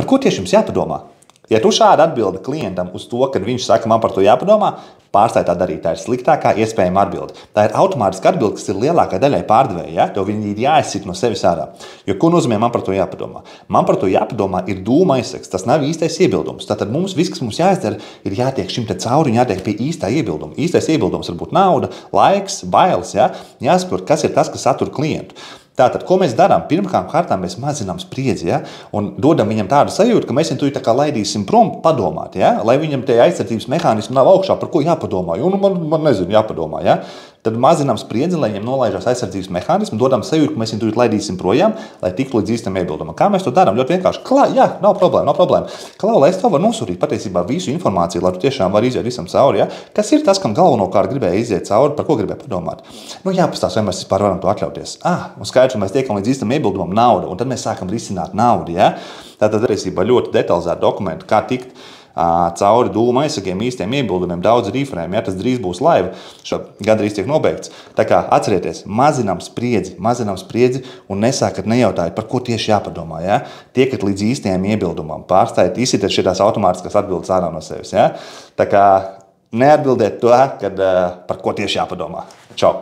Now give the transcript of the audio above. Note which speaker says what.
Speaker 1: Par ko tieši jums jāpadomā? Ja tu šādi atbildi klientam uz to, kad viņš saka, man par to jāpadomā, pārstāj tā darīt. Tā ir sliktākā iespējama atbilde. Tā ir automātiska atbilde, kas ir lielākai daļai pārdevēja. Ja? Tev viņi ir jāizsit no sevis ārā. Jo ko nozīmē man par to jāpadomā? Man par to jāpadomā ir dūma aizsaks. Tas nav īstais iebildums. Tātad viss, kas mums jāizdara, ir jātiek šim te cauri un jātiek pie īstā iebilduma. Īstais iebildums var būt nauda, laiks, bailes. Ja? Jāsaprot, kas ir tas, kas satur klientu. Tātad, ko mēs darām? Pirmkārt, mēs mazinām spriedzi, ja? Un dodam viņam tādu sajūtu, ka mēs viņu tā kā laidīsim prom padomāt, ja? Lai viņam tie aizsardzības mehānismi nav augšā, par ko jāpadomā. Jo, man nezinu, jāpadomā. Ja? Tad mazinām spriedzi, lai viņam nolaižās aizsardzības mehānismi, dodam sajūtu, ka mēs viņu laidīsim projām, lai tiktu līdz īstam iebildumam. Kā mēs to darām? Ļoti vienkārši. Jā, nav problēma. Klau, lai es tev varu nosūtīt patiesībā visu informāciju, lai tu tiešām vari iziet visam cauri. Ja? Kas ir tas, kam galvenokārt gribēja iziet cauri, par ko gribēja padomāt? Jāpastāsta, vai mēs vispār varam to atļauties. Un skaidrs, mēs tiekam līdz īstam iebildumam nauda, un tad mēs sākam risināt naudu. Ja? Tātad patiesībā ļoti detalizēti dokumenti, kā tikt cauri dūmu aizsakiem īstiem iebildumiem, daudz rīfrēm, ja tas drīz būs laiva, gandrīz tiek nobeigts. Tā kā atcerieties, mazinām spriedzi un nesākat nejautājot, par ko tieši jāpadomā. Ja? Tiekat līdz īstajiem iebildumam, pārstājiet, izsitiet šitās automātiskas atbildes ārā no sevis. Ja? Tā kā neatbildiet to, kad par ko tieši jāpadomā. Čau!